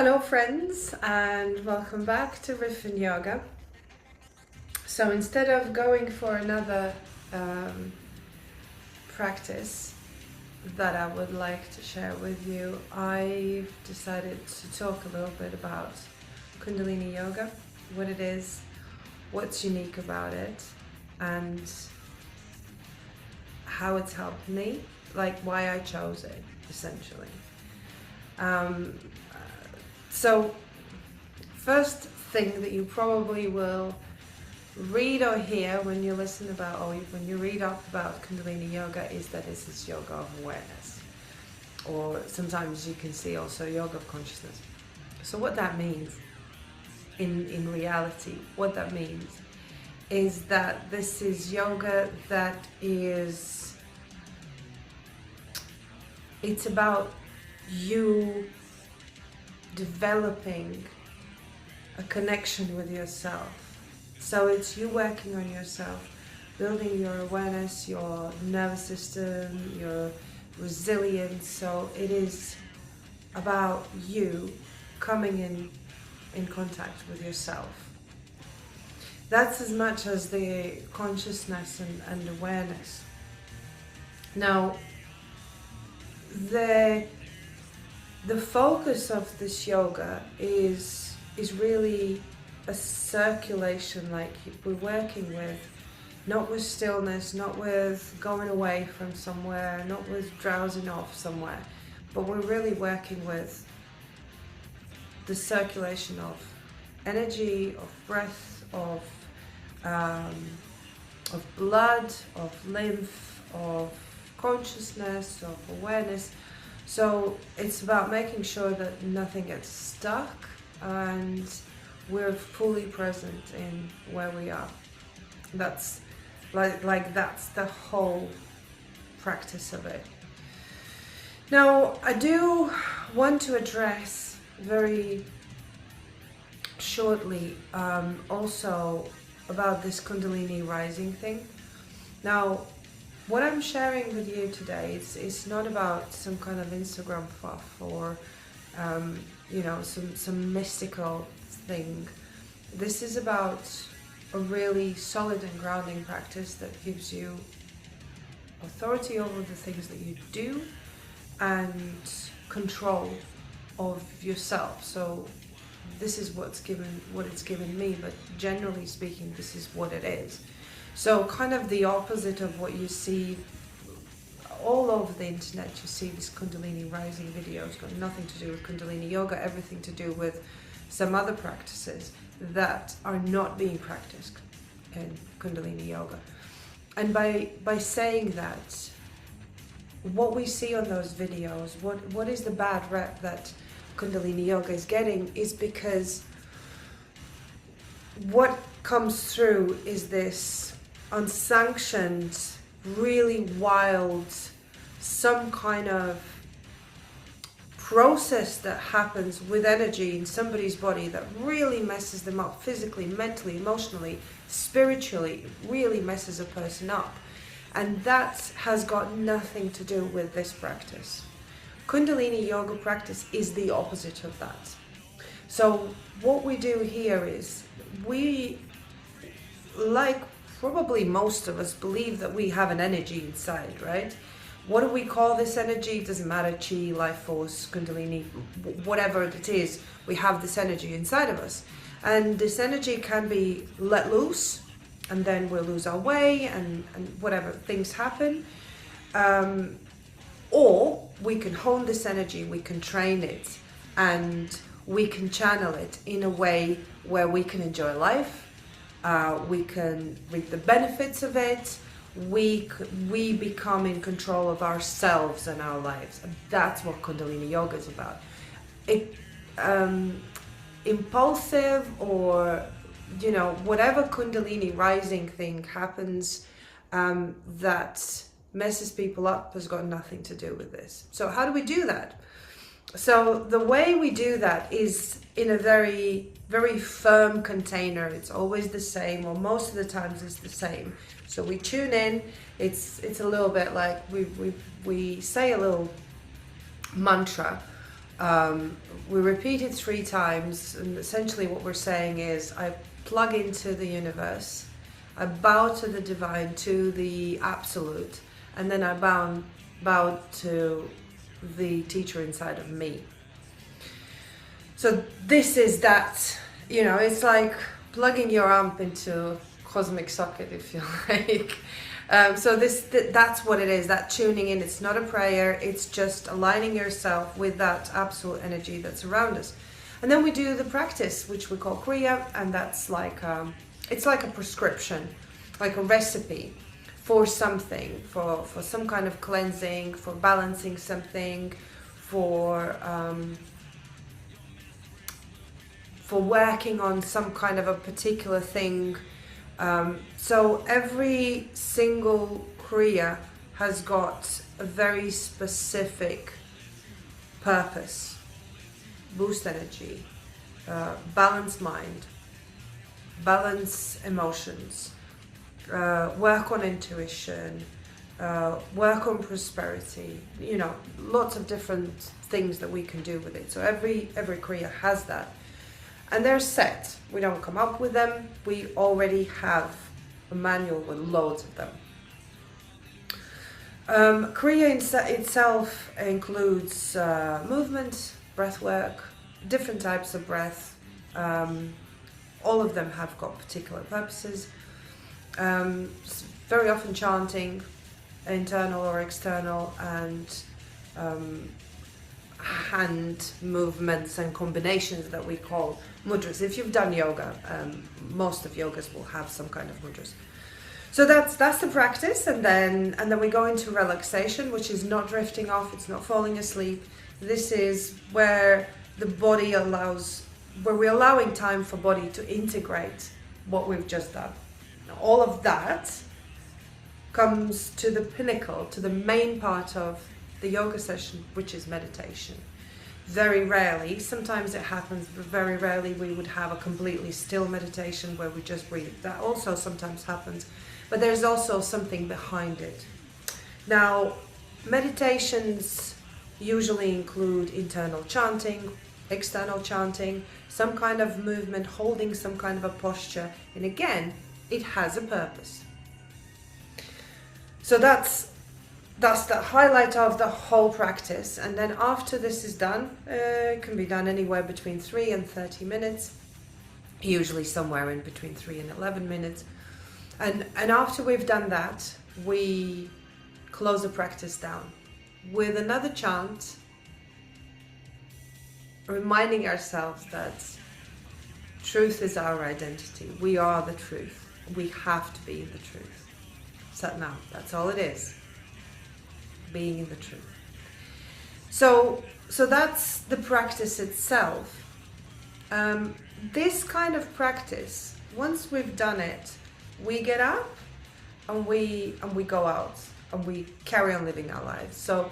Hello friends, and welcome back to Riffin Yoga. So instead of going for another practice that I would like to share with you, I've decided to talk a little bit about Kundalini Yoga, what it is, what's unique about it, and how it's helped me, like why I chose it, essentially. So, first thing that you probably will read or hear when you listen about, or when you read up about Kundalini Yoga, is that this is yoga of awareness. Or sometimes you can see also yoga of consciousness. So what that means, in reality, what that means is that this is yoga that is, it's about you developing a connection with yourself. So it's you working on yourself, building your awareness, your nervous system, your resilience. So it is about you coming in contact with yourself. That's as much as the consciousness and awareness. Now, the focus of this yoga is really a circulation, like we're working with, not with stillness, not with going away from somewhere, not with drowsing off somewhere, but we're really working with the circulation of energy, of breath, of blood, of lymph, of consciousness, of awareness. So it's about making sure that nothing gets stuck and we're fully present in where we are. That's that's the whole practice of it. Now, I do want to address very shortly also about this Kundalini rising thing. Now, what I'm sharing with you today is not about some kind of Instagram fluff or some mystical thing. This is about a really solid and grounding practice that gives you authority over the things that you do and control of yourself. So this is what it's given me, but generally speaking, this is what it is. So kind of the opposite of what you see all over the internet. You see these Kundalini rising videos, got nothing to do with Kundalini Yoga, everything to do with some other practices that are not being practiced in Kundalini Yoga. And by saying that, what we see on those videos, what is the bad rep that Kundalini Yoga is getting, is because what comes through is this unsanctioned, really wild, some kind of process that happens with energy in somebody's body that really messes them up physically, mentally, emotionally, spiritually, really messes a person up. And that has got nothing to do with this practice. Kundalini Yoga practice is the opposite of that. So what we do here is, we, like probably most of us, believe that we have an energy inside, right? What do we call this energy? It doesn't matter, chi, life force, Kundalini, whatever it is, we have this energy inside of us. And this energy can be let loose, and then we'll lose our way and whatever, things happen. Or we can hone this energy, we can train it, and we can channel it in a way where we can enjoy life. We can reap the benefits of it. We become in control of ourselves and our lives. And that's what Kundalini Yoga is about. Impulsive or whatever Kundalini rising thing happens that messes people up has got nothing to do with this. So how do we do that? So the way we do that is in a very, very firm container. It's always the same, or most of the times it's the same. So we tune in. It's a little bit like we say a little mantra We repeat it 3 times, and essentially what we're saying is I plug into the universe, I bow to the divine, to the absolute, and then I bow to the teacher inside of me. So this is that, you know, it's like plugging your amp into a cosmic socket, if you like. So that's what it is, that tuning in. It's not a prayer, it's just aligning yourself with that absolute energy that's around us. And then we do the practice, which we call kriya, and that's like, it's like a prescription, like a recipe for something, for some kind of cleansing, for balancing something, for working on some kind of a particular thing. So every single kriya has got a very specific purpose. Boost energy, balance mind, balance emotions, work on intuition, work on prosperity, you know, lots of different things that we can do with it. So every kriya has that. And they're set. We don't come up with them. We already have a manual with loads of them. Kriya itself includes movement, breath work, different types of breath. All of them have got particular purposes. Very often chanting, internal or external, and hand movements and combinations that we call mudras. If you've done yoga, most of yogas will have some kind of mudras. So that's the practice, and then we go into relaxation, which is not drifting off, it's not falling asleep. This is where the body where we're allowing time for body to integrate what we've just done. Now, all of that comes to the pinnacle, to the main part of the yoga session, which is meditation. Very rarely, sometimes it happens, but very rarely we would have a completely still meditation where we just breathe. That also sometimes happens, but there's also something behind it. Now, meditations usually include internal chanting, external chanting, some kind of movement, holding some kind of a posture, and again, it has a purpose. So that's the highlight of the whole practice. And then after this is done, it can be done anywhere between 3 and 30 minutes, usually somewhere in between 3 and 11 minutes. And after we've done that, we close the practice down with another chant, reminding ourselves that truth is our identity. We are the truth. We have to be in the truth. So now, that's all it is. Being in the truth. So that's the practice itself. This kind of practice, once we've done it, we get up and we go out and we carry on living our lives. So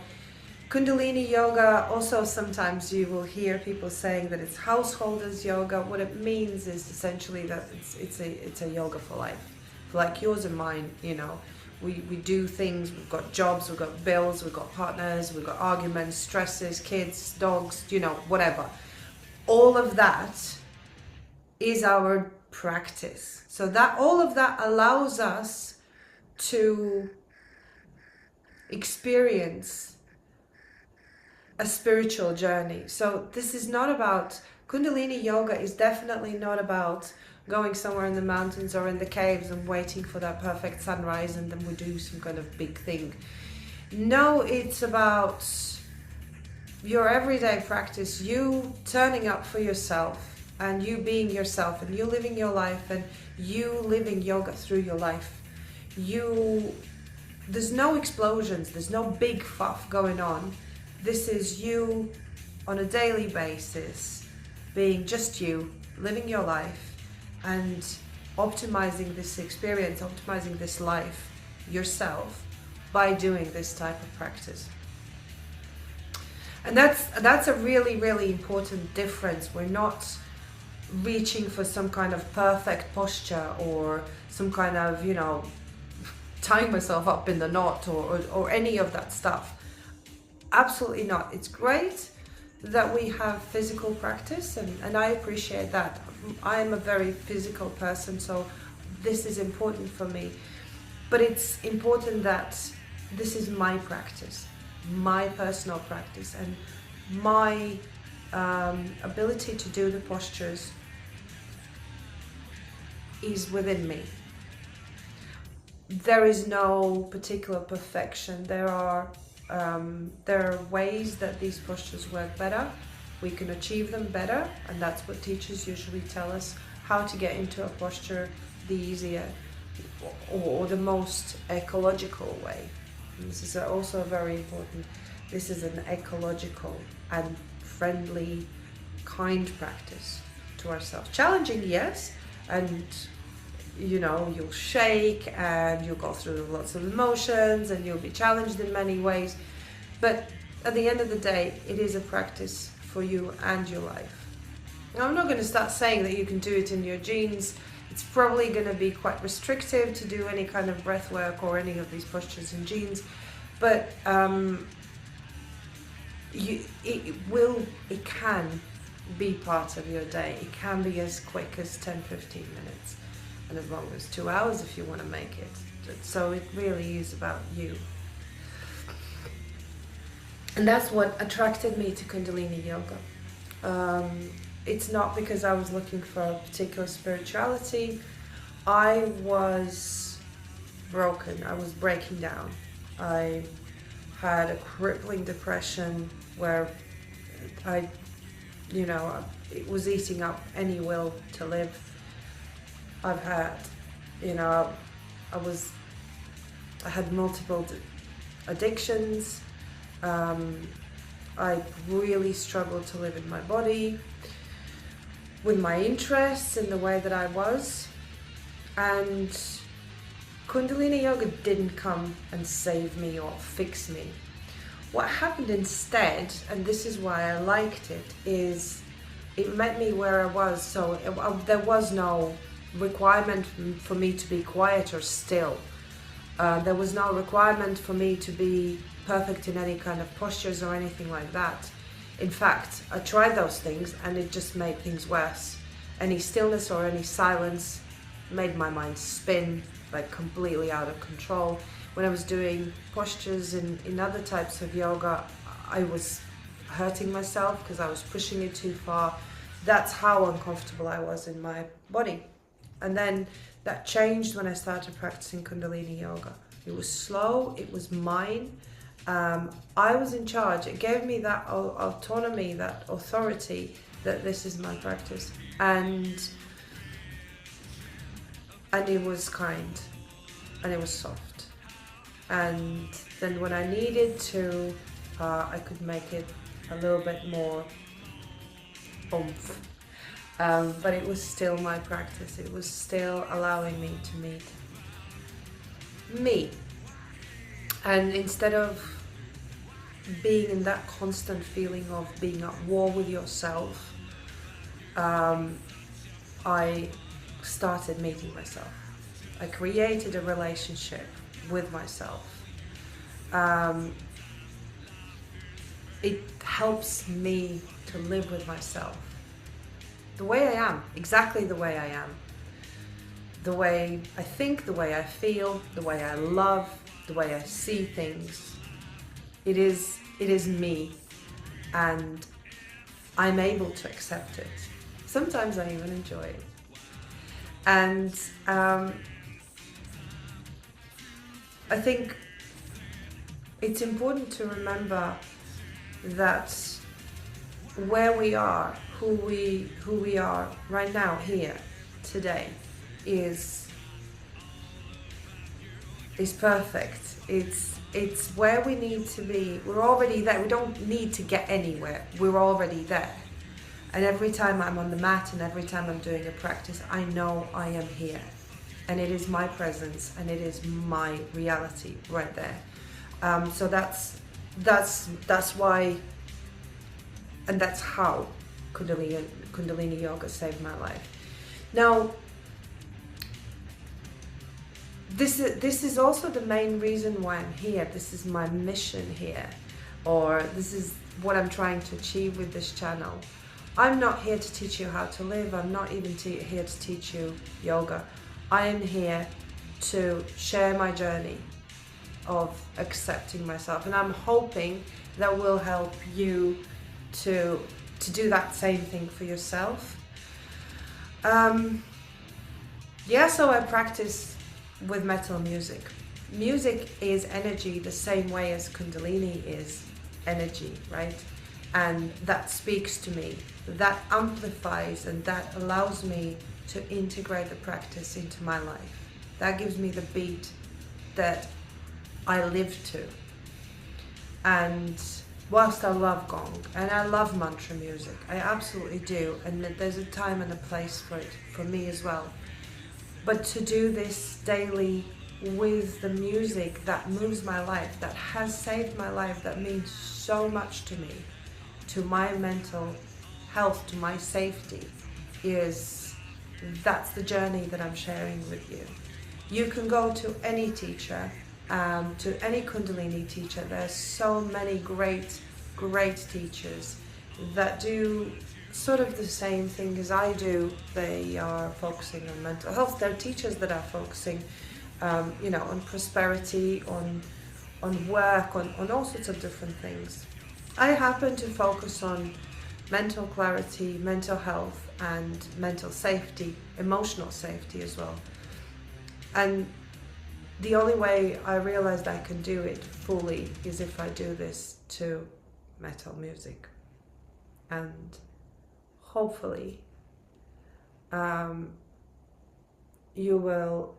Kundalini Yoga, also sometimes you will hear people saying that it's householders yoga. What it means is essentially that it's a yoga for life, like yours and mine, you know. We do things, we've got jobs, we've got bills, we've got partners, we've got arguments, stresses, kids, dogs, you know, whatever. All of that is our practice. So that all of that allows us to experience a spiritual journey. So this is not about, Kundalini Yoga is definitely not about going somewhere in the mountains or in the caves and waiting for that perfect sunrise and then we do some kind of big thing. No, it's about your everyday practice, you turning up for yourself and you being yourself and you living your life and you living yoga through your life. There's no explosions, there's no big fuff going on. This is you on a daily basis, being just you, living your life, and optimizing this experience, optimizing this life yourself by doing this type of practice. And that's a really, really important difference. We're not reaching for some kind of perfect posture or some kind of, you know, tying myself up in the knot or any of that stuff. Absolutely not. It's great that we have physical practice, and I appreciate that. I am a very physical person, so this is important for me. But it's important that this is my practice, my personal practice, and my ability to do the postures is within me. There is no particular perfection. There are ways that these postures work better. We can achieve them better, and that's what teachers usually tell us, how to get into a posture the easier or the most ecological way. And this is also very important. This is an ecological and friendly, kind practice to ourselves. Challenging, yes, and you'll shake and you'll go through lots of emotions and you'll be challenged in many ways. But at the end of the day, it is a practice for you and your life. Now, I'm not going to start saying that you can do it in your jeans. It's probably going to be quite restrictive to do any kind of breath work or any of these postures in jeans. But it can be part of your day. It can be as quick as 10-15 minutes, and as long as 2 hours if you want to make it. So it really is about you. And that's what attracted me to Kundalini Yoga. It's not because I was looking for a particular spirituality. I was broken. I was breaking down. I had a crippling depression where it was eating up any will to live. I've had, I had multiple addictions. I really struggled to live in my body, with my interests in the way that I was. And Kundalini Yoga didn't come and save me or fix me. What happened instead, and this is why I liked it, is it met me where I was. So there was no requirement for me to be quiet or still. There was no requirement for me to be perfect in any kind of postures or anything like that. In fact, I tried those things and it just made things worse. Any stillness or any silence made my mind spin, like completely out of control. When I was doing postures in other types of yoga, I was hurting myself because I was pushing it too far. That's how uncomfortable I was in my body. And then that changed when I started practicing Kundalini Yoga. It was slow, it was mine. I was in charge. It gave me that autonomy, that authority, that this is my practice. And it was kind, and it was soft. And then when I needed to, I could make it a little bit more oomph. But it was still my practice. It was still allowing me to meet me. And instead of being in that constant feeling of being at war with yourself, I started meeting myself. I created a relationship with myself. It helps me to live with myself. The way I am, exactly the way I am. The way I think, the way I feel, the way I love, the way I see things. It is me, and I'm able to accept it. Sometimes I even enjoy it. And I think it's important to remember that where we are, who we are right now, here, today, is perfect. It's where we need to be. We're already there. We don't need to get anywhere. We're already there. And every time I'm on the mat and every time I'm doing a practice, I know I am here. And it is my presence and it is my reality right there. So that's why, and that's how Kundalini Yoga saved my life. Now, this is also the main reason why I'm here. This is my mission here. or this is what I'm trying to achieve with this channel. I'm not here to teach you how to live. I'm not even here to teach you yoga. I am here to share my journey of accepting myself, and I'm hoping that will help you to do that same thing for yourself. Yeah, so I practice with metal music. Music is energy the same way as Kundalini is energy, right? And that speaks to me, that amplifies, and that allows me to integrate the practice into my life. That gives me the beat that I live to. And whilst I love gong and I love mantra music, I absolutely do, and there's a time and a place for it for me as well. But to do this daily with the music that moves my life, that has saved my life, that means so much to me, to my mental health, to my safety, that's the journey that I'm sharing with you. You can go to any teacher, to any Kundalini teacher. There's so many great teachers that do sort of the same thing as I do. They are focusing on mental health. They're teachers that are focusing on prosperity, on work, on all sorts of different things. I happen to focus on mental clarity, mental health, and mental safety, emotional safety as well. And the only way I realized I can do it fully is if I do this to metal music. And hopefully you will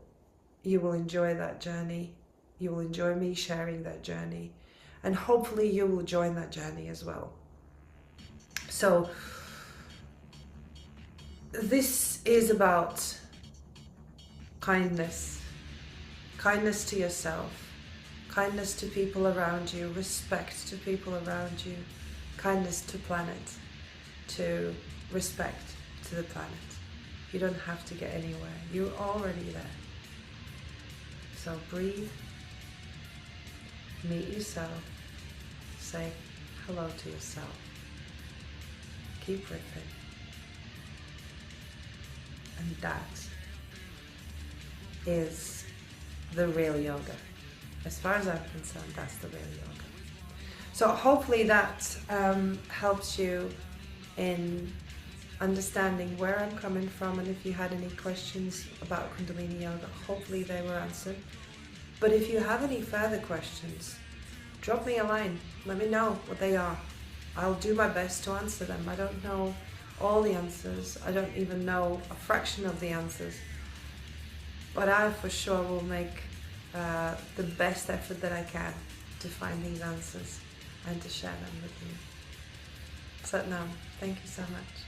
enjoy that journey. You will enjoy me sharing that journey, and hopefully you will join that journey as well. So this is about kindness to yourself, kindness to people around you, respect to people around you, kindness to planet, to respect to the planet. You don't have to get anywhere. You're already there. So breathe, meet yourself, say hello to yourself, keep riffing. And that is the real yoga. As far as I'm concerned, that's the real yoga. So hopefully that helps you in understanding where I'm coming from, and if you had any questions about Kundalini Yoga, hopefully they were answered. But if you have any further questions, drop me a line, let me know what they are. I'll do my best to answer them. I don't know all the answers, I don't even know a fraction of the answers, but I for sure will make the best effort that I can to find these answers and to share them with you. Satnam, thank you so much.